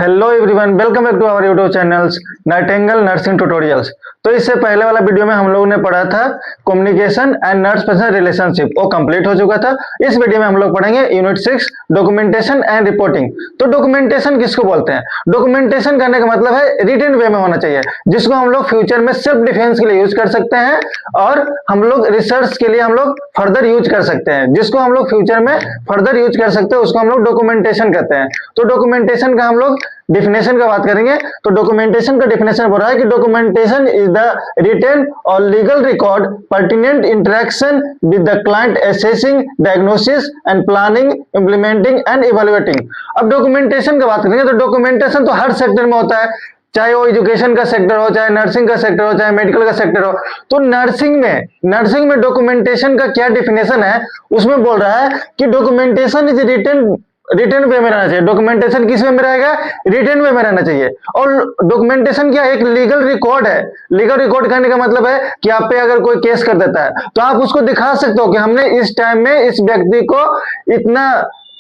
Hello everyone, welcome back to our YouTube channels Nightingale Nursing Tutorials. तो इससे पहले वाला वीडियो में हम लोगों ने पढ़ा था communication and nurse patient relationship, वो कंप्लीट हो चुका था। इस वीडियो में हम लोग पढ़ेंगे यूनिट 6 डॉक्यूमेंटेशन एंड रिपोर्टिंग। तो डॉक्यूमेंटेशन किसको बोलते हैं? डॉक्यूमेंटेशन करने का मतलब है रिटन वे में होना चाहिए, जिसको हम लोग फ्यूचर में सेल्फ डिफेंस के लिए यूज कर सकते हैं और हम लोग रिसर्च के लिए हम लोग फर्दर यूज कर सकते हैं। जिसको हम लोग फ्यूचर में फर्दर यूज कर सकते हैं उसको हम लोग डॉक्यूमेंटेशन कहते हैं। तो डॉक्यूमेंटेशन का हम लोग डिफिनेशन का बात करेंगे। तो डॉक्यूमेंटेशन का डिफिनेशन बोल रहा है कि डॉक्यूमेंटेशन इज द रिटन और legal record pertinent interaction with the client assessing diagnosis and planning implementing and evaluating. अब डॉक्यूमेंटेशन का बात करेंगे तो डॉक्यूमेंटेशन तो हर सेक्टर में होता है, चाहे वो एजुकेशन का सेक्टर हो, चाहे नर्सिंग का सेक्टर हो, चाहे मेडिकल का सेक्टर हो। तो नर्सिंग में डॉक्यूमेंटेशन का क्या डिफिनेशन है, उसमें बोल रहा है कि डॉक्यूमेंटेशन इज रिटन वे में रहना चाहिए। डॉक्यूमेंटेशन किस वे में रहेगा? रिटन वे में रहना चाहिए। और डॉक्यूमेंटेशन क्या एक लीगल रिकॉर्ड है। लीगल रिकॉर्ड करने का मतलब है कि आप पे अगर कोई केस कर देता है तो आप उसको दिखा सकते हो कि हमने इस टाइम में इस व्यक्ति को इतना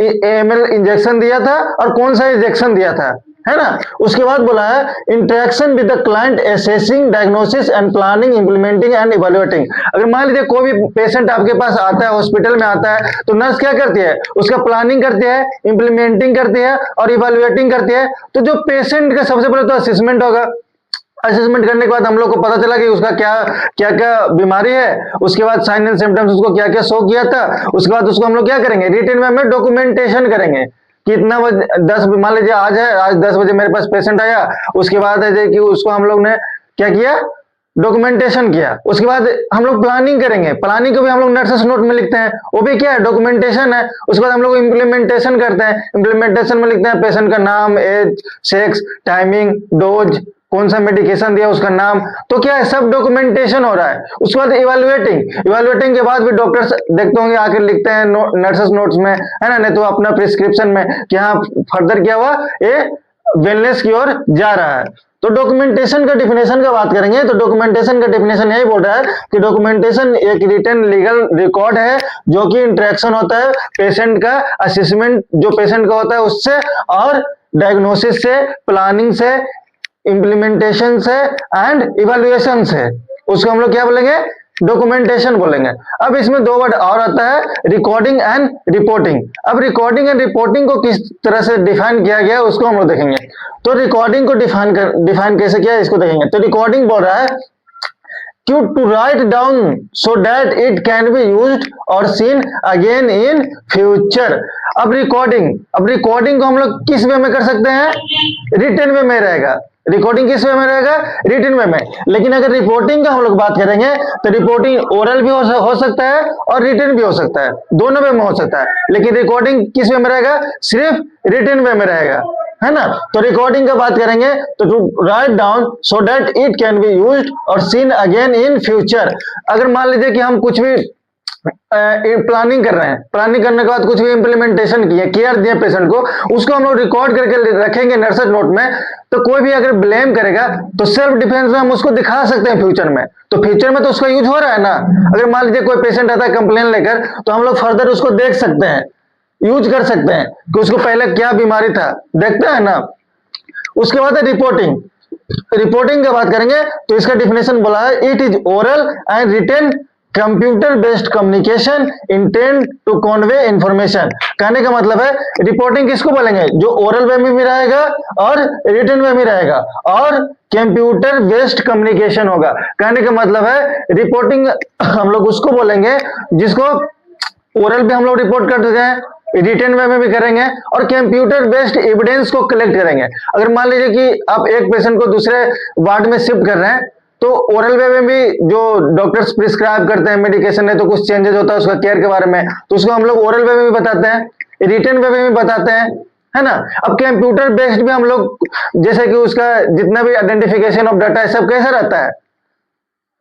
ml इंजेक्शन दिया था और कौन सा इंजेक्शन दिया था, है ना। उसके बाद बोला है interaction with the client assessing diagnosis and planning implementing and evaluating. अगर मान लीजिए कोई भी पेशेंट आपके पास आता है, हॉस्पिटल में आता है, तो नर्स क्या करती है? उसका प्लानिंग करती है, इंप्लीमेंटिंग करती है और इवैल्यूएटिंग करती है। तो जो पेशेंट का सबसे पहले तो असेसमेंट होगा। असेसमेंट करने के बाद हम लोग को पता चला कि उसका क्या क्या क्या बीमारी है, उसके बाद साइन एंड सिम्टम्स उसको क्या क्या शो किया था। उसके बाद उसको हम लोग क्या करेंगे? रिटन वे में डॉक्यूमेंटेशन करेंगे कि इतना बजे 10 मान लीजिए आज 10 बजे मेरे पास पेशेंट आया। उसके बाद है कि उसको हम लोग ने क्या किया? डॉक्यूमेंटेशन किया। उसके बाद हम लोग प्लानिंग करेंगे। प्लानिंग को भी हम लोग नर्सेस नोट में लिखते हैं, वो भी क्या है? डॉक्यूमेंटेशन है। उसके बाद हम लोग इम्प्लीमेंटेशन करते हैं। इम्प्लीमेंटेशन में लिखते हैं पेशेंट का नाम, एज, सेक्स, टाइमिंग, डोज, कौन सा मेडिकेशन दिया, उसका नाम। तो क्या है? सब डॉक्यूमेंटेशन हो रहा है। उसके बाद इवैल्यूएटिंग के बाद भी डॉक्टर्स देखते होंगे आके लिखते हैं नर्सेस नोट्स में, है ना, नहीं तो अपना प्रिस्क्रिप्शन में कि हाँ फर्दर क्या हुआ, ये वेलनेस की ओर जा रहा है। तो डॉक्यूमेंटेशन का डिफिनेशन का बात करेंगे तो डॉक्यूमेंटेशन का डिफिनेशन यही बोल रहा है कि डॉक्यूमेंटेशन एक रिटन लीगल रिकॉर्ड है जो कि इंटरेक्शन होता है पेशेंट का, असेसमेंट जो पेशेंट का होता है उससे, और डायग्नोसिस से, प्लानिंग से, इंप्लीमेंटेशन से एंड इवैल्यूएशन से। उसको हम लोग क्या बोलेंगे? डॉक्यूमेंटेशन बोलेंगे। अब इसमें दो वर्ड और आता है, रिकॉर्डिंग एंड रिपोर्टिंग। अब रिकॉर्डिंग एंड रिपोर्टिंग को किस तरह से डिफाइन किया गया उसको हम लोग देखेंगे। तो रिकॉर्डिंग को डिफाइन कैसे किया इसको देखेंगे। तो रिकॉर्डिंग बोल रहा है to write down so that it can be used or seen again in future। अब रिकॉर्डिंग को हम लोग किस वे में कर सकते हैं? रिटन वे में रहेगा। रिकॉर्डिंग किस वे में रहेगा? रिटन वे में। लेकिन अगर रिपोर्टिंग का हम लोग बात करेंगे तो रिपोर्टिंग ओरल भी हो सकता है और रिटन भी हो सकता है, दोनों वे में हो सकता है। लेकिन रिकॉर्डिंग किस वे में रहेगा? सिर्फ रिटन वे में रहेगा, है ना। तो रिकॉर्डिंग का बात करेंगे तो to write down so that it can be used और सीन अगेन इन फ्यूचर। अगर मान लीजिए कि हम कुछ भी प्लानिंग कर रहे हैं, प्लानिंग करने के बाद कुछ भी इंप्लीमेंटेशन किए, केयर दिए पेशेंट को, उसको हम लोग रिकॉर्ड करके रखेंगे नर्सेस नोट में। तो कोई भी अगर ब्लेम करेगा तो सेल्फ डिफेंस में हम उसको दिखा सकते हैं फ्यूचर में। तो फ्यूचर में तो उसका यूज हो रहा है ना। अगर मान लीजिए कोई पेशेंट आता है कंप्लेन लेकर तो हम लोग फर्दर उसको देख सकते हैं, यूज कर सकते हैं कि उसको पहले क्या बीमारी था, देखते हैं ना। उसके बाद है रिपोर्टिंग की बात करेंगे तो इसका डिफिनेशन बोला है it is oral and written computer based communication intend to convey information. कहने का मतलब है रिपोर्टिंग किसको बोलेंगे? जो ओरल वे में भी रहेगा और रिटन वे में रहेगा और कंप्यूटर बेस्ड कम्युनिकेशन होगा। कहने का मतलब है रिपोर्टिंग हम लोग उसको बोलेंगे जिसको ओरल भी हम लोग रिपोर्ट करते हैं, रिटन वे में भी करेंगे और कंप्यूटर बेस्ड एविडेंस को कलेक्ट करेंगे। अगर मान लीजिए कि आप एक पेशेंट को दूसरे वार्ड में शिफ्ट कर रहे हैं तो ओरल वे में भी जो डॉक्टर्स प्रिस्क्राइब करते हैं मेडिकेशन है तो कुछ चेंजेस होता है उसका केयर के बारे में, तो उसको हम लोग ओरल वे में भी बताते हैं, रिटन वे में भी बताते हैं, है ना। अब कंप्यूटर बेस्ड भी हम लोग जैसे कि उसका जितना भी आइडेंटिफिकेशन ऑफ डाटा है सब कैसा रहता है?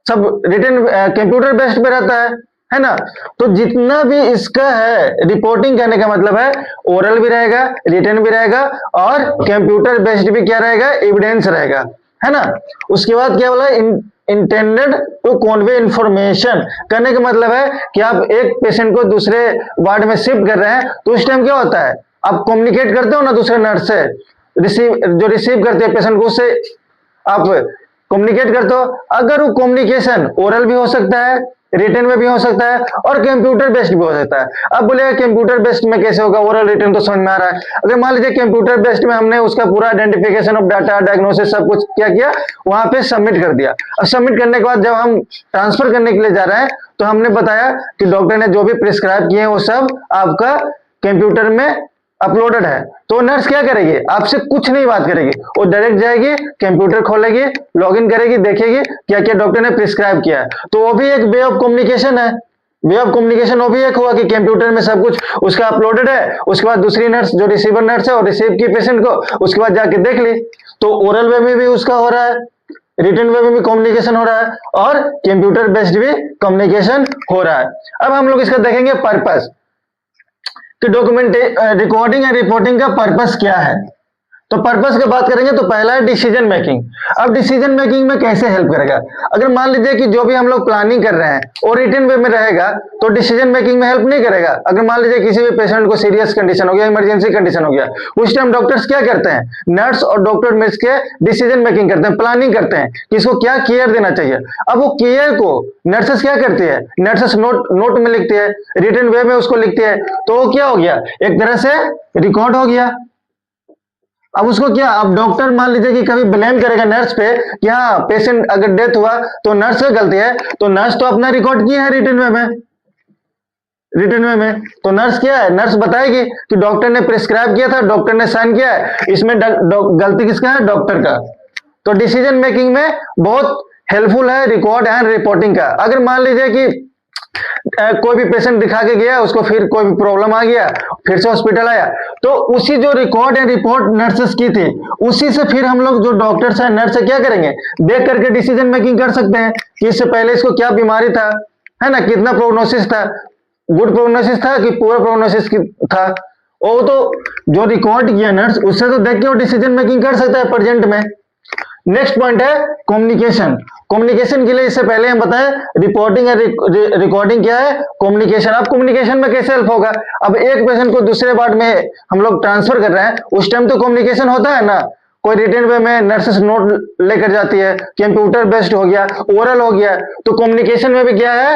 सब रिटन कंप्यूटर बेस्ड पे रहता है ना। तो जितना भी इसका है रिपोर्टिंग कहने का मतलब है ओरल भी रहेगा, रिटन भी रहेगा और कंप्यूटर बेस्ड भी क्या रहेगा? एविडेंस रहेगा, है ना। उसके बाद क्या बोला? Intended to convey information. कहने का मतलब है कि आप एक पेशेंट को दूसरे वार्ड में शिफ्ट कर रहे हैं तो उस टाइम क्या होता है? आप कम्युनिकेट करते हो ना दूसरे नर्स से, रिसीव करते हैं पेशेंट को, उससे आप कम्युनिकेट करते हो। अगर वो कम्युनिकेशन ओरल भी हो सकता है, रिटन में भी हो सकता है और कंप्यूटर बेस्ड भी हो सकता है। अब बोलेगा कंप्यूटर बेस्ड में कैसे होगा, ओरल रिटन तो समझ में आ रहा है। अगर मान लीजिए कंप्यूटर बेस्ड में हमने उसका पूरा आइडेंटिफिकेशन ऑफ डाटा, डायग्नोसिस सब कुछ क्या किया, वहां पे सबमिट कर दिया। अब सबमिट करने के बाद जब हम ट्रांसफर करने के लिए जा रहे हैं तो हमने बताया कि डॉक्टर ने जो भी प्रिस्क्राइब किए हैं वो सब आपका कंप्यूटर में अपलोडेड है। तो नर्स क्या करेगी, आपसे कुछ नहीं बात करेगी, वो डायरेक्ट जाएगी, कंप्यूटर खोलेगी, लॉगिन करेगी, देखेगी क्या क्या डॉक्टर ने प्रिस्क्राइब किया है। तो वो भी एक वे ऑफ कम्युनिकेशन है। वे ऑफ कम्युनिकेशन वो भी एक हुआ कि कंप्यूटर में सब कुछ उसका अपलोडेड है। उसके बाद दूसरी नर्स जो रिसीवर नर्स है और रिसीव की पेशेंट को, उसके बाद जाके देख ली। तो ओरल वे में भी उसका हो रहा है, रिटन वे में भी कम्युनिकेशन हो रहा है और कंप्यूटर बेस्ड भी कम्युनिकेशन हो रहा है। अब हम लोग इसका देखेंगे पर्पस कि डॉक्यूमेंट रिकॉर्डिंग एंड रिपोर्टिंग का पर्पस क्या है। तो पर्पस की बात करेंगे तो पहला है डिसीजन मेकिंग। अब डिसीजन मेकिंग में कैसे हेल्प करेगा, अगर मान लीजिए कि जो भी हम लोग प्लानिंग कर रहे हैं और रिटन वे में रहेगा तो डिसीजन मेकिंग में हेल्प नहीं करेगा। अगर मान लीजिए किसी भी पेशेंट को सीरियस कंडीशन हो गया, इमरजेंसी कंडीशन हो गया, उस टाइम डॉक्टर्स क्या करते हैं, नर्स और डॉक्टर मिल के डिसीजन मेकिंग करते हैं, प्लानिंग करते हैं कि इसको क्या केयर देना चाहिए। अब वो केयर को नर्सेस क्या करती है, नर्सेस नोट में लिखती है, रिटन वे में उसको लिखती है। तो वो क्या हो गया, एक तरह से रिकॉर्ड हो गया। अब उसको क्या, अब डॉक्टर मान लीजिए कि कभी ब्लेम करेगा नर्स पे कि हाँ पेशेंट अगर डेथ हुआ तो नर्स का गलती है, तो नर्स तो अपना रिकॉर्ड किया है रिटन वे में, तो नर्स क्या है, नर्स बताएगी कि डॉक्टर ने प्रिस्क्राइब किया था, डॉक्टर ने साइन किया है, इसमें गलती किसका है, डॉक्टर का। तो डिसीजन मेकिंग में बहुत हेल्पफुल है रिकॉर्ड एंड रिपोर्टिंग का। अगर मान लीजिए कि कोई भी पेशेंट दिखा के गया, उसको फिर कोई भी प्रॉब्लम आ गया, फिर से हॉस्पिटल आया, तो उसी जो रिकॉर्ड एंड रिपोर्ट नर्सेस की थी उसी से फिर हम लोग जो डॉक्टर्स हैं नर्स क्या करेंगे, देख करके डिसीजन मेकिंग कर सकते हैं कि इससे पहले इसको क्या बीमारी था, है ना, कितना प्रोग्नोसिस था, गुड प्रोग्नोसिस था कि पुअर प्रोग्नोसिस था। वो तो जो रिकॉर्ड किया नर्स उससे तो देख के वो डिसीजन मेकिंग कर सकता है प्रेजेंट में। नेक्स्ट पॉइंट है कम्युनिकेशन। कम्युनिकेशन के लिए इससे पहले हम बताएं रिपोर्टिंग और रिकॉर्डिंग क्या है, कम्युनिकेशन। अब कम्युनिकेशन में कैसे हेल्प होगा, अब एक पेशेंट को दूसरे वार्ड में हम लोग ट्रांसफर कर रहे हैं, उस टाइम तो कम्युनिकेशन होता है ना, कोई रिटन वे में नर्सेस नोट लेकर जाती है, कंप्यूटर बेस्ड हो गया, ओरल हो गया, तो कम्युनिकेशन में भी क्या है,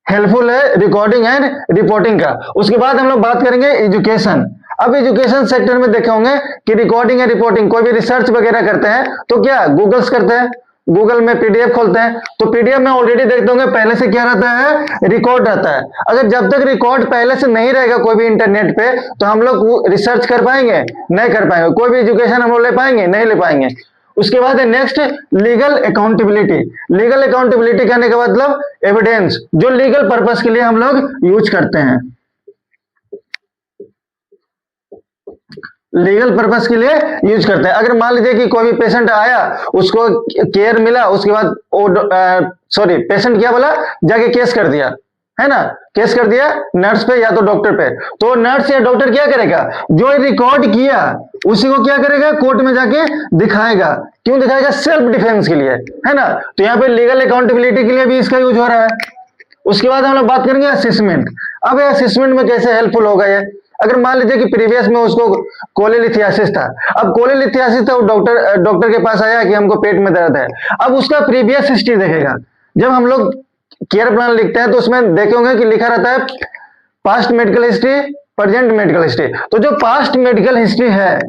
हेल्पफुल है रिकॉर्डिंग एंड रिपोर्टिंग का। उसके बाद हम लोग बात करेंगे एजुकेशन। अब एजुकेशन सेक्टर में देखे होंगे कि रिकॉर्डिंग एंड रिपोर्टिंग, कोई भी रिसर्च वगैरह करते हैं तो क्या गूगल्स करते हैं, गूगल में पीडीएफ खोलते हैं, तो पीडीएफ में ऑलरेडी देखते होंगे पहले से क्या रहता है, रिकॉर्ड रहता है। अगर जब तक रिकॉर्ड पहले से नहीं रहेगा कोई भी इंटरनेट पे तो हम लोग रिसर्च कर पाएंगे, नहीं कर पाएंगे, कोई भी एजुकेशन हम लोग ले पाएंगे, नहीं ले पाएंगे। उसके बाद है next legal accountability. Legal accountability करने का मतलब एविडेंस जो लीगल पर्पस के लिए हम लोग यूज करते हैं, लीगल पर्पस के लिए यूज करते हैं। अगर मान लीजिए कि कोई भी पेशेंट आया, उसको केयर मिला, उसके बाद वो पेशेंट क्या बोला, जाके केस कर दिया, है ना, केस कर दिया नर्स पे या तो डॉक्टर पे, तो नर्स या डॉक्टर क्या करेगा, जो रिकॉर्ड किया उसी को क्या करेगा, कोर्ट में जाके दिखाएगा। क्यों दिखाएगा, सेल्फ डिफेंस के लिए, है ना। तो यहाँ पे लीगल अकाउंटेबिलिटी के लिए भी इसका यूज हो रहा है। उसके बाद हम लोग बात करेंगे असेसमेंट। अब असेसमेंट में कैसे हेल्पफुल होगा ये, अगर मान लीजिए कि प्रीवियस में उसको कोलेलिथियासिस था, अब कोलेलिथियासिस था, वो डॉक्टर के पास आया कि हमको पेट में दर्द है, अब उसका प्रीवियस हिस्ट्री देखेगा। जब हम लोग केयर प्लान लिखते हैं तो उसमें देखे होंगे कि लिखा रहता है past medical history, present medical history. तो जो पास्ट मेडिकल हिस्ट्री है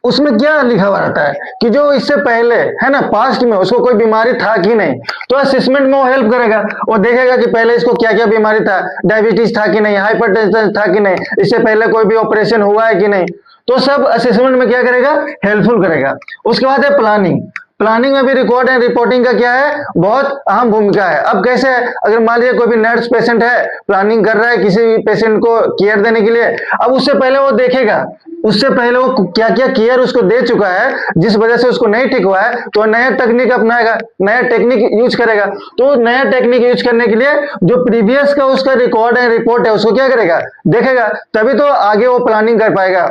उसमें क्या लिखा हुआ रहता है कि जो इससे पहले, है ना, पास्ट में उसको कोई बीमारी था कि नहीं। तो असेसमेंट में वो हेल्प करेगा, वो देखेगा कि पहले इसको क्या क्या बीमारी था, डायबिटीज था कि नहीं, हाइपरटेंशन था कि नहीं, इससे पहले कोई भी ऑपरेशन हुआ है कि नहीं। तो सब असेसमेंट में क्या करेगा, हेल्पफुल करेगा। उसके बाद है प्लानिंग। प्लानिंग में भी रिकॉर्ड एंड रिपोर्टिंग का क्या है, बहुत अहम भूमिका है। अब कैसे है, अगर मान लीजिए कोई भी नर्स पेशेंट है, प्लानिंग कर रहा है किसी भी पेशेंट को केयर देने के लिए, अब उससे पहले वो देखेगा, उससे पहले वो क्या क्या केयर उसको दे चुका है जिस वजह से उसको नहीं ठीक हुआ है, तो नया टेक्निक अपनाएगा, नया टेक्निक यूज करेगा। तो नया टेक्निक यूज करने के लिए जो प्रीवियस का उसका रिकॉर्ड एंड रिपोर्ट है उसको क्या करेगा, देखेगा, तभी तो आगे वो प्लानिंग कर पाएगा।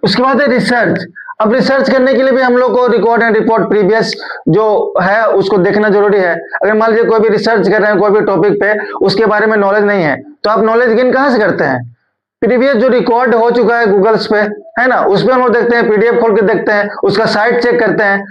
उसके बाद है रिसर्च। अब रिसर्च करने के लिए भी हम लोग को रिकॉर्ड एंड रिपोर्ट प्रीवियस जो है उसको देखना जरूरी है। अगर मान लीजिए कोई भी रिसर्च कर रहे हैं कोई भी टॉपिक पे, उसके बारे में नॉलेज नहीं है, तो आप नॉलेज गेन कहां से करते हैं, प्रीवियस जो रिकॉर्ड हो चुका है गूगल्स पे, है ना, उस पे हम लोग देखते हैं, पीडीएफ खोल के देखते हैं, उसका साइट चेक करते हैं।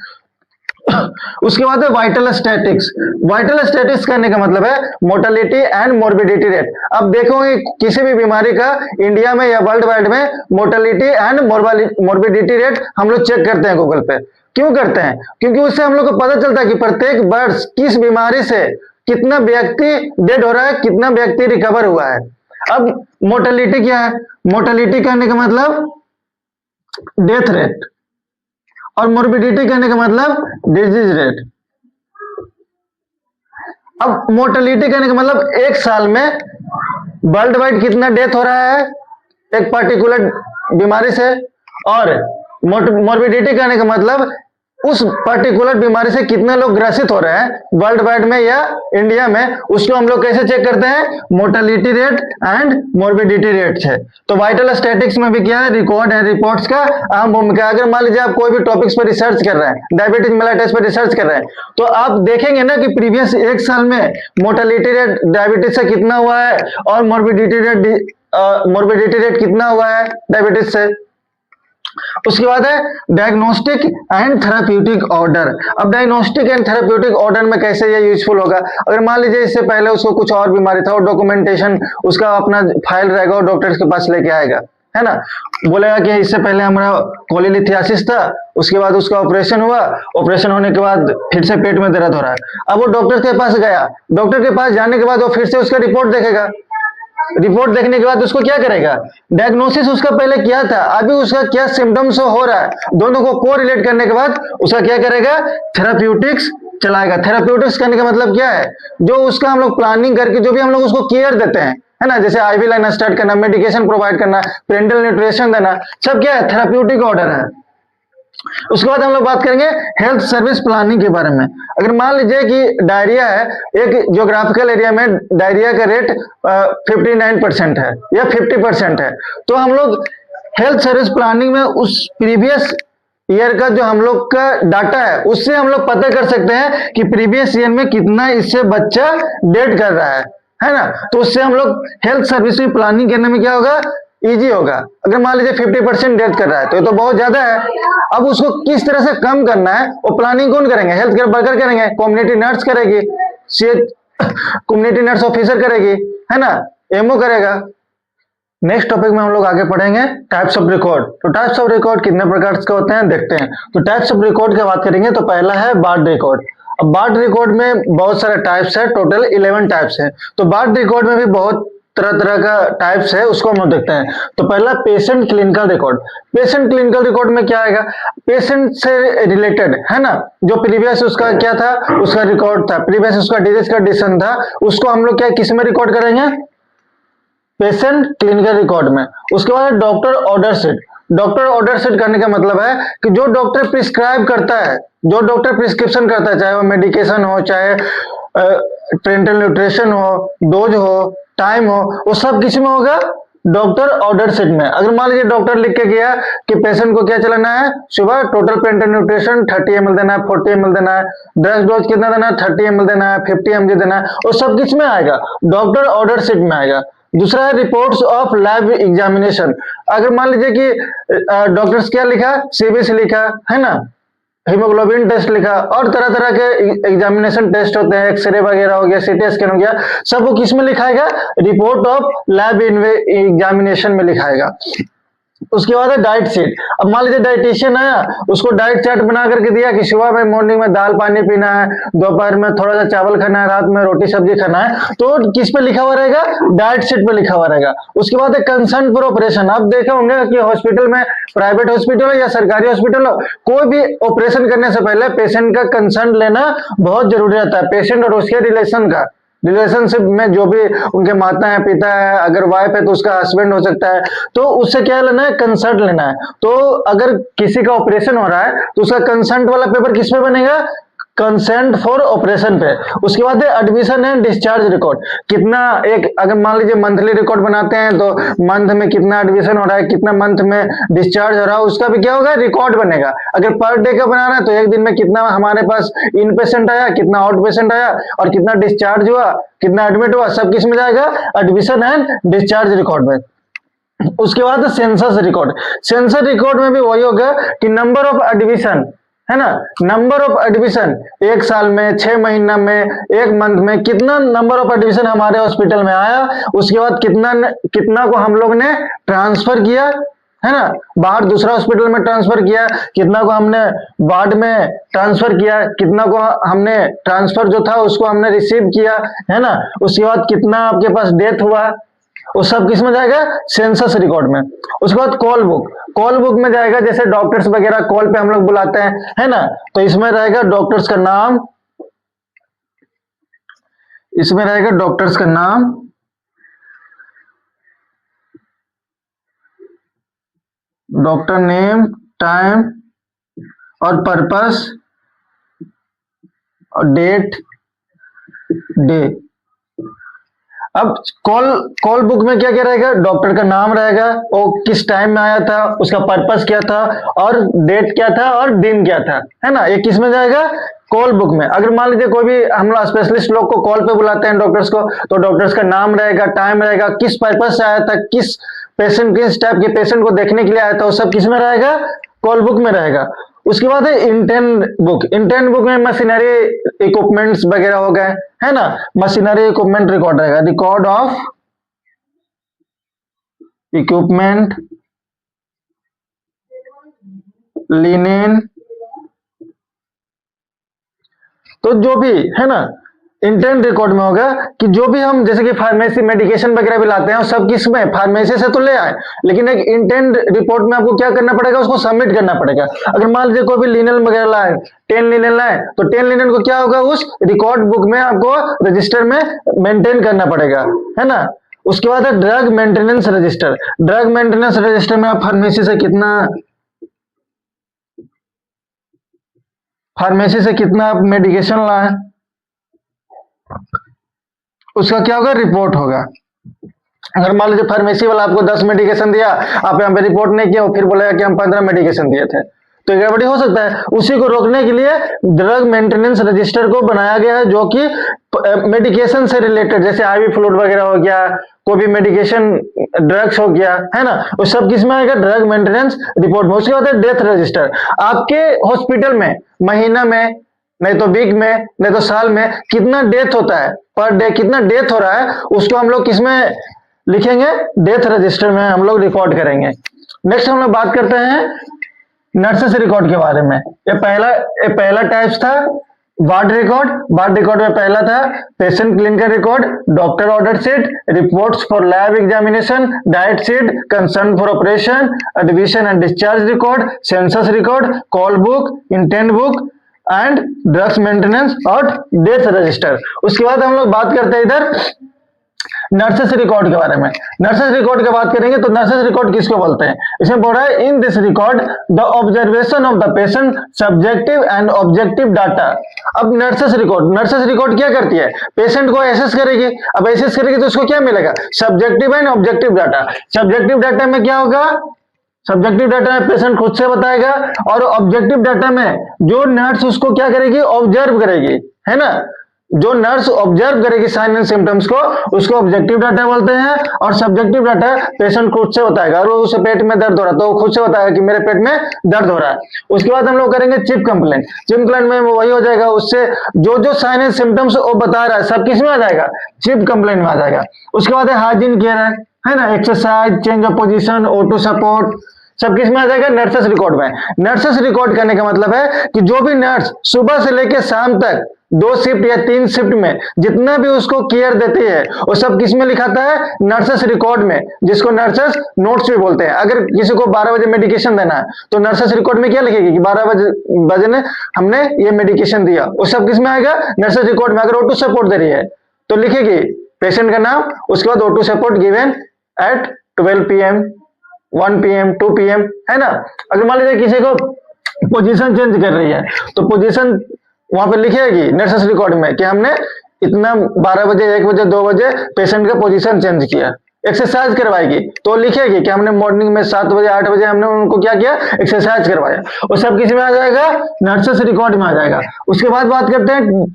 उसके बाद है वाइटल स्टैटिक्स। वाइटल स्टैटिक्स करने का मतलब है मोर्टेलिटी एंड मोर्बिडिटी रेट। अब देखोगे किसी भी बीमारी का इंडिया में या वर्ल्ड वाइड में मोर्टेलिटी एंड मोर्बिडिटी रेट हम लोग चेक करते हैं गूगल पे। क्यों करते हैं? क्योंकि उससे हम लोग को पता चलता है कि प्रत्येक वर्ष किस बीमारी से कितना व्यक्ति डेड हो रहा है, कितना व्यक्ति रिकवर हुआ है। अब मोर्टेलिटी क्या है? मोर्टेलिटी कहने का मतलब डेथ रेट, और मोर्बिडिटी कहने का मतलब डिजीज रेट। अब मोर्टेलिटी कहने का मतलब एक साल में वर्ल्ड वाइड कितना डेथ हो रहा है एक पर्टिकुलर बीमारी से, और मोर्बिडिटी कहने का मतलब उस पर्टिकुलर बीमारी से कितने लोग ग्रसित हो रहे हैं वर्ल्ड वाइड में या इंडिया में, उसको हम लोग कैसे चेक करते हैं? Mortality rate and morbidity rate है। तो वाइटल स्टैटिक्स में भी क्या है? रिकॉर्ड एंड रिपोर्ट्स का अहम भूमिका। अगर मान लीजिए आप कोई भी टॉपिक्स पर रिसर्च कर रहे हैं, डायबिटीज मेलाइटिस पर रिसर्च कर रहे हैं, तो आप देखेंगे ना कि प्रीवियस एक साल में मोर्टेलिटी रेट डायबिटीज से कितना हुआ है और मोर्बिडिटी रेट कितना हुआ है डायबिटीज से। उसके बाद है डायग्नोस्टिक एंड थेराप्यूटिक ऑर्डर। अब डायग्नोस्टिक एंड थेराप्यूटिक ऑर्डर में कैसे ये यूजफुल होगा? अगर मान लीजिए इससे पहले उसको कुछ और बीमारी था, और डॉक्यूमेंटेशन उसका अपना फाइल रहेगा और डॉक्टर के पास लेके आएगा, है ना, बोलेगा कि इससे पहले हमारा कोलिलिथियासिस था, उसके बाद उसका ऑपरेशन हुआ, ऑपरेशन होने के बाद फिर से पेट में दर्द हो रहा है। अब वो डॉक्टर के पास गया, डॉक्टर के पास जाने के बाद वो फिर से उसका रिपोर्ट देखेगा, रिपोर्ट देखने के बाद उसको क्या करेगा? डायग्नोसिस उसका पहले क्या था, अभी उसका क्या सिम्टम्स हो रहा है, दोनों को कोरिलेट करने के बाद उसका क्या करेगा? थेराप्यूटिक्स चलाएगा। थेराप्यूटिक्स करने का मतलब क्या है? जो उसका हम लोग प्लानिंग करके जो भी हम लोग उसको केयर देते हैं, है ना, जैसे आईवी लाइन स्टार्ट करना, मेडिकेशन प्रोवाइड करना, पेरेंटल न्यूट्रिशन देना, सब क्या है? थेराप्यूटिक ऑर्डर है। उसके बाद हम लोग बात करेंगे हेल्थ सर्विस प्लानिंग के बारे में। अगर मान लीजिए कि डायरिया है, एक ज्योग्राफिकल एरिया में डायरिया का रेट 59% है या 50% है, तो हम लोग हेल्थ सर्विस प्लानिंग में उस प्रीवियस ईयर का जो हम लोग का डाटा है उससे हम लोग पता कर सकते हैं कि प्रीवियस ईयर में कितना इससे बच्चा डेड कर रहा है ना। तो उससे हम लोग हेल्थ सर्विस में प्लानिंग करने में क्या होगा? इजी होगा। अगर मान लीजिए 50% डेथ कर रहा है तो ये तो बहुत ज्यादा है। अब उसको किस तरह से कम करना है वो प्लानिंग कौन करेंगे? हेल्थ केयर वर्कर करेंगे, कम्युनिटी नर्स करेगी, कम्युनिटी नर्स ऑफिसर करेगी, है ना, एमओ करेगा। नेक्स्ट टॉपिक में हम लोग आगे पढ़ेंगे टाइप्स ऑफ रिकॉर्ड। तो टाइप्स ऑफ रिकॉर्ड कितने प्रकार के होते हैं देखते हैं। तो टाइप्स ऑफ रिकॉर्ड की बात करेंगे तो पहला है बार्ड रिकॉर्ड। अब बार्ड रिकॉर्ड में बहुत सारे टाइप्स है, टोटल 11 टाइप्स है। तो बार्ड रिकॉर्ड में भी बहुत तरह तरह का टाइप्स है, उसको हम लोग देखते हैं। तो पहला patient clinical record. Patient clinical record में क्या आएगा? पेशेंट से रिलेटेड, है ना, जो प्रीवियस उसका क्या था, उसका रिकॉर्ड था, प्रीवियस उसका डिजीज कंडीशन था, उसको हम लोग क्या किस में रिकॉर्ड करेंगे? पेशेंट क्लिनिकल रिकॉर्ड में। उसके बाद doctor order sheet. Doctor order sheet करने का मतलब है कि जो डॉक्टर प्रिस्क्राइब करता है, जो डॉक्टर प्रिस्क्रिप्शन करता है, चाहे वो मेडिकेशन हो, चाहे पेरेंटल न्यूट्रिशन हो, डोज हो, टाइम हो, वो सब किस में होगा? डॉक्टर ऑर्डर शीट में। अगर मान लीजिए डॉक्टर लिख के गया कि पेशेंट को क्या चलाना है, सुबह टोटल पेरेंटल न्यूट्रिशन 30 ml देना है, 40 ml देना है, ड्रग्स डोज कितना देना है, 30 ml देना है, 50 mg देना है, वो सब किस में आएगा? डॉक्टर ऑर्डर शीट में आएगा। दूसरा है रिपोर्ट्स ऑफ लैब एग्जामिनेशन। अगर मान लीजिए कि डॉक्टर्स क्या लिखा, सीबीसी लिखा, है ना, हीमोग्लोबिन टेस्ट लिखा, और तरह तरह के एग्जामिनेशन टेस्ट होते हैं, एक्सरे वगैरह हो गया, सीटी स्कैन हो गया, सब वो किस में लिखाएगा? रिपोर्ट ऑफ लैब एग्जामिनेशन में लिखाएगा। उसके बाद है डाइट शीट। अब मान लीजिए डाइटिशियन आया, उसको डाइट चार्ट बना करके दिया कि सुबह में मॉर्निंग में दाल पानी पीना है, दोपहर में थोड़ा सा चावल खाना है, रात में रोटी सब्जी खाना है, तो किस पे लिखा हुआ रहेगा? डाइट शीट पे लिखा हुआ रहेगा। उसके बाद है कंसर्न फॉर ऑपरेशन। आप देखे होंगे कि हॉस्पिटल में, प्राइवेट हॉस्पिटल हो या सरकारी हॉस्पिटल हो, कोई भी ऑपरेशन करने से पहले पेशेंट का कंसर्न लेना बहुत जरूरी रहता है। पेशेंट और उसके रिलेशन का, रिलेशनशिप में जो भी उनके माता है, पिता है, अगर वाइफ है तो उसका हस्बैंड हो सकता है, तो उससे क्या लेना है? कंसर्ट लेना है। तो अगर किसी का ऑपरेशन हो रहा है तो उसका कंसर्ट वाला पेपर किस पे बनेगा? कंसेंट फॉर ऑपरेशन पे। उसके बाद एडमिशन एंड डिस्चार्ज रिकॉर्ड। कितना, एक अगर मान लीजिए मंथली रिकॉर्ड बनाते हैं तो मंथ में कितना एडमिशन हो रहा है, कितना मंथ में डिस्चार्ज हो रहा है, उसका भी क्या होगा? रिकॉर्ड बनेगा। अगर पर डे का बना रहा है तो एक दिन में कितना हमारे पास इन पेशेंट आया, कितना आउट पेशेंट आया, और कितना डिस्चार्ज हुआ, कितना एडमिट हुआ, सब किस में जाएगा? एडमिशन एंड डिस्चार्ज रिकॉर्ड में। उसके बाद सेंसस रिकॉर्ड। सेंसस रिकॉर्ड में भी वही होगा कि नंबर ऑफ एडमिशन, है ना, नंबर ऑफ एडमिशन 1 साल में, 6 महीना में, 1 मंथ में कितना नंबर ऑफ एडमिशन हमारे हॉस्पिटल में आया, उसके बाद कितना को हम लोग ने ट्रांसफर किया, है ना, बाहर दूसरा हॉस्पिटल में ट्रांसफर किया, कितना को हमने वार्ड में ट्रांसफर किया, कितना को हमने ट्रांसफर जो था उसको हमने रिसीव किया, है ना, उसके बाद कितना आपके पास डेथ हुआ, वो सब किस में जाएगा, सेंसस रिकॉर्ड में। उसके बाद कॉल बुक, कॉल बुक में जाएगा, जैसे डॉक्टर्स वगैरह कॉल पे हम लोग बुलाते हैं, है ना, तो इसमें रहेगा डॉक्टर्स का नाम, इसमें रहेगा डॉक्टर्स का नाम, डॉक्टर नेम, टाइम और पर्पस और डेट, डे। अब कॉल बुक में क्या क्या रहेगा, डॉक्टर का नाम रहेगा, वो किस टाइम में आया था, उसका पर्पस क्या था और डेट क्या था और दिन क्या था, है ना, ये किस में जाएगा, कॉल बुक में। अगर मान लीजिए कोई भी हम लोग स्पेशलिस्ट लोग को कॉल पे बुलाते हैं डॉक्टर्स को, तो डॉक्टर्स का नाम रहेगा, टाइम रहेगा, किस पर्पस से आया था, किस टाइप के पेशेंट को देखने के लिए आया था, वो सब किस में रहेगा, कॉल बुक में रहेगा। उसके बाद है इंटेंट बुक। इंटेंट बुक में मशीनरी इक्विपमेंट्स वगैरह हो गए, है ना, मशीनरी इक्विपमेंट रिकॉर्ड रहेगा, रिकॉर्ड ऑफ इक्विपमेंट, लिनेन, तो जो भी है ना इंटेंट रिकॉर्ड में होगा कि जो भी हम जैसे कि फार्मेसी मेडिकेशन वगैरह भी लाते हैं और सब किस में, फार्मेसी से तो ले आए, लेकिन एक इंटेंट रिपोर्ट में आपको क्या करना पड़ेगा, उसको सबमिट करना पड़ेगा। अगर मान लीजिए कोई भी लिनन वगैरह लाए, 10 लिनन लाए, तो 10 लिनन को क्या होगा, उस रिकॉर्ड बुक में आपको रजिस्टर में मेंटेन करना पड़ेगा, है ना। उसके बाद है drug maintenance register. Drug maintenance register में आप फार्मेसी से कितना आप मेडिकेशन लाए, उसका क्या होगा, रिपोर्ट होगा। अगर मान लीजिए फार्मेसी वाला आपको 10 मेडिकेशन दिया, आप यहाँ पे रिपोर्ट नहीं किया, फिर बोलेगा कि हम 15 मेडिकेशन दिए थे, तो गड़बड़ी हो सकता है। उसी को रोकने के लिए ड्रग मेंटेनेंस रजिस्टर को बनाया गया है, जो कि मेडिकेशन से रिलेटेड, जैसे आईवी फ्लूइड वगैरह हो गया, कोई भी मेडिकेशन ड्रग्स हो गया, है ना, वो सब किस में आएगा, ड्रग मेंटेनेंस रिपोर्ट में। उसके बाद है डेथ रजिस्टर। आपके हॉस्पिटल में महीना में, नहीं तो वीक में, नहीं तो साल में कितना डेथ होता है, पर डे कितना डेथ हो रहा है, उसको हम लोग किसमें लिखेंगे, डेथ रजिस्टर में हम लोग रिकॉर्ड करेंगे। नेक्स्ट हम लोग बात करते हैं नर्सेस रिकॉर्ड के बारे में। ये पहला टाइप्स था वार्ड रिकॉर्ड। वार्ड रिकॉर्ड में पहला था patient clinical record, doctor order sheet, reports for lab examination, diet sheet, concern for operation, admission and discharge record, census record, call book, intent book and drugs maintenance और death register. उसके बाद हम लोग बात करते हैं इधर नर्सेस रिकॉर्ड के बारे में। नर्सेस रिकॉर्ड की बात करेंगे तो नर्सेस रिकॉर्ड किसको बोलते हैं, इसमें बोल रहा है in this record the observation of the patient, subjective and objective data. अब नर्सेस रिकॉर्ड क्या करती है, पेशेंट को एसेस करेगी। अब एसेस करेगी तो उसको क्या मिलेगा, subjective and objective data. Subjective data में क्या होगा, सब्जेक्टिव डाटा में पेशेंट खुद से बताएगा, और ऑब्जेक्टिव डाटा में जो नर्स उसको क्या करेगी, ऑब्जर्व करेगी, है ना, जो नर्स ऑब्जर्व करेगी साइन एंड सिम्टम्स को, उसको ऑब्जेक्टिव डाटा बोलते हैं। और सब्जेक्टिव डाटा पेशेंट खुद से बताएगा, और उसे पेट में दर्द हो रहा है तो वो खुद से बताएगा कि मेरे पेट में दर्द हो रहा है। उसके बाद हम लोग करेंगे चिप कंप्लेंट। चिप कंप्लेंट में वही हो जाएगा, उससे जो साइन एंड सिम्टम्स वो बता रहा है सब किस में आ जाएगा, चिप कंप्लेंट में आ जाएगा। उसके बाद हाइजीन केयर है ना, exercise, change of position, auto support, सब किस में आ जाएगा, नर्सेस रिकॉर्ड में। नर्सेस रिकॉर्ड करने का मतलब है कि जो भी नर्स सुबह से लेकर शाम तक 2 शिफ्ट या 3 शिफ्ट में जितना भी उसको केयर देती है, वो सब किस में लिखाता है, नर्सेस रिकॉर्ड में, जिसको नर्सेस नोट्स भी बोलते हैं। अगर किसी को 12 बजे मेडिकेशन देना है तो नर्सेस रिकॉर्ड में क्या लिखेगी कि 12 बजे ने हमने ये मेडिकेशन दिया, वो सब किस में आएगा, नर्सेस रिकॉर्ड में। अगर ऑटो सपोर्ट दे रही है तो लिखेगी पेशेंट का नाम, उसके बाद auto support given at 12 PM, 1 PM, 2 PM, है ना। अगर मान लीजिए किसी को पोजीशन चेंज कर रही है तो पोजीशन वहां पे लिखेगी नर्सेस रिकॉर्ड में कि हमने इतना 12 बजे, 1 बजे, 2 बजे पेशेंट का पोजीशन चेंज किया, एक्सरसाइज करवाएगी तो लिखेगी कि हमने मॉर्निंग में 7 बजे 8 बजे हमने उनको क्या किया, एक्सरसाइज करवाया। वो सब किसी में आ जाएगा, नर्सेस रिकॉर्ड में आ जाएगा। उसके बाद बात करते हैं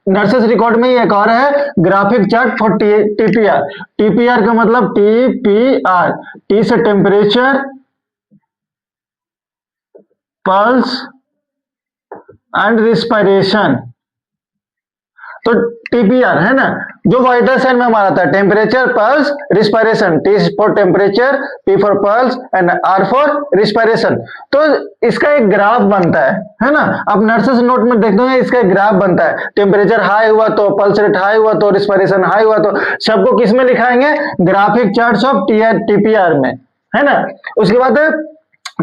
नर्सेस रिकॉर्ड में एक और है graphic chart for TPR. TPR का मतलब टीपीआर, टी से टेम्परेचर, पल्स एंड रिस्पायरेशन। तो टीपीआर है ना, जो वाइटल साइन में हमारा था, temperature, pulse, respiration. T for temperature, P for pulse and R for respiration. तो इसका एक ग्राफ बनता है ना। अब नर्सेस नोट में देखते हैं इसका एक ग्राफ बनता है, टेम्परेचर हाई हुआ तो, पल्स रेट हाई हुआ तो, रिस्पायरेशन हाई हुआ तो, सबको किस में लिखाएंगे, ग्राफिक चार्ट्स ऑफ टीपीआर में, है ना। उसके बाद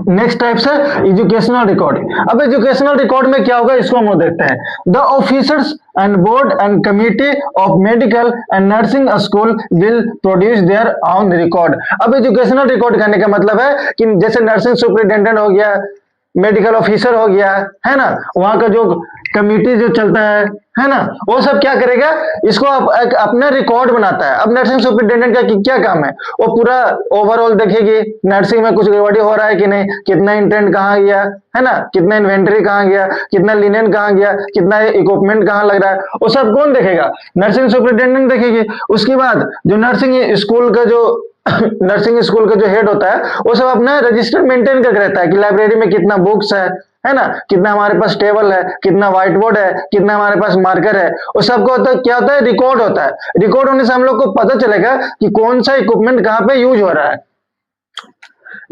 नेक्स्ट टाइप से एजुकेशनल रिकॉर्ड। अब एजुकेशनल रिकॉर्ड में क्या होगा इसको हम देखते हैं। The officers and board and committee of medical and nursing school will produce their on record. अब एजुकेशनल रिकॉर्ड करने का मतलब है कि जैसे नर्सिंग सुपरिटेंडेंट हो गया, मेडिकल ऑफिसर हो गया, है ना, वहां का जो कमिटी जो चलता है ना, वो सब क्या करेगा, इसको अपना रिकॉर्ड बनाता है। अब नर्सिंग सुपरिटेंडेंट का क्या काम है, वो पूरा ओवरऑल देखेगी नर्सिंग में कुछ गड़बड़ी हो रहा है कि नहीं, कितना इंटेंट कहाँ गया, है ना, कितना इन्वेंटरी कहाँ गया, कितना लिनेन कहाँ गया, कितना इक्विपमेंट कहाँ लग रहा है, वो सब कौन देखेगा, नर्सिंग सुपरिटेंडेंट देखेगी। उसके बाद जो नर्सिंग स्कूल का जो नर्सिंग स्कूल का जो हेड होता है वो सब अपना रजिस्टर मेंटेन करके रहता है कि लाइब्रेरी में कितना बुक्स है ना, कितना हमारे पास टेबल है, कितना व्हाइट बोर्ड है, कितना हमारे पास मार्कर है, वो सबको होता है, क्या होता है, रिकॉर्ड होता है। रिकॉर्ड होने से हम लोग को पता चलेगा कि कौन सा इक्विपमेंट कहाँ पे यूज हो रहा है।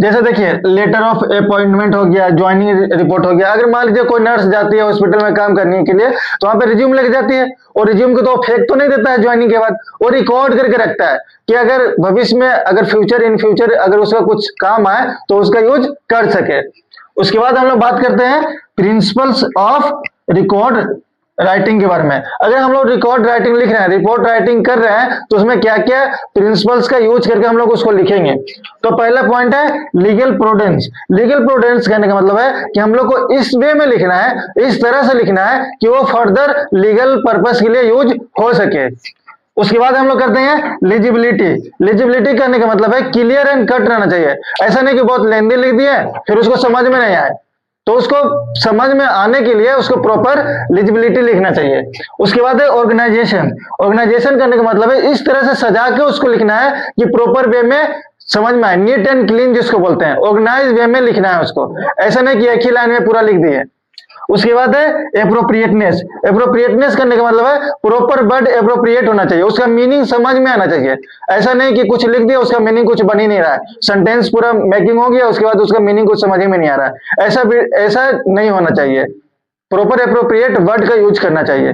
जैसे देखिए लेटर ऑफ अपॉइंटमेंट हो गया, ज्वाइनिंग रिपोर्ट हो गया। अगर मान लीजिए कोई नर्स जाती है हॉस्पिटल में काम करने के लिए तो वहां पे रिज्यूम लेके जाती है, और रिज्यूम को तो फेंक तो नहीं देता है ज्वाइनिंग के बाद, वो रिकॉर्ड करके रखता है कि अगर भविष्य में, अगर इन फ्यूचर अगर उसका कुछ काम आए तो उसका यूज कर सके। उसके बाद हम लोग बात करते हैं प्रिंसिपल्स ऑफ रिकॉर्ड राइटिंग के बारे में। अगर हम लोग रिकॉर्ड राइटिंग लिख रहे हैं, रिपोर्ट राइटिंग कर रहे हैं, तो उसमें क्या क्या प्रिंसिपल्स का यूज करके हम लोग उसको लिखेंगे। तो पहला पॉइंट है लीगल प्रूडेंस। लीगल प्रूडेंस कहने का मतलब है कि हम लोग को इस वे में लिखना है, इस तरह से लिखना है कि वो फर्दर लीगल पर्पस के लिए यूज हो सके। उसके बाद हम लोग करते हैं लिजिबिलिटी। लिजिबिलिटी करने का मतलब है क्लियर एंड कट रहना चाहिए। ऐसा नहीं कि बहुत लेंदी लिख दिए फिर उसको समझ में नहीं आए, तो उसको समझ में आने के लिए उसको प्रॉपर लिजिबिलिटी लिखना चाहिए। उसके बाद है ऑर्गेनाइजेशन। ऑर्गेनाइजेशन करने का मतलब है इस तरह से सजा के उसको लिखना है कि प्रॉपर वे में समझ में आए, नीट एंड क्लीन जिसको बोलते हैं, ऑर्गेनाइज वे में लिखना है उसको, ऐसा नहीं कि एक ही लाइन में पूरा लिख दिए। उसके बाद है एप्रोप्रिएटनेस। एप्रोप्रिएटनेस करने का मतलब है प्रॉपर वर्ड एप्रोप्रिएट होना चाहिए, उसका मीनिंग समझ में आना चाहिए। ऐसा नहीं कि कुछ लिख दिया उसका मीनिंग कुछ बन ही नहीं रहा है, सेंटेंस पूरा मेकिंग हो गया उसके बाद उसका मीनिंग कुछ समझ में नहीं आ रहा है, ऐसा नहीं होना चाहिए। प्रॉपर एप्रोप्रिएट वर्ड का यूज करना चाहिए।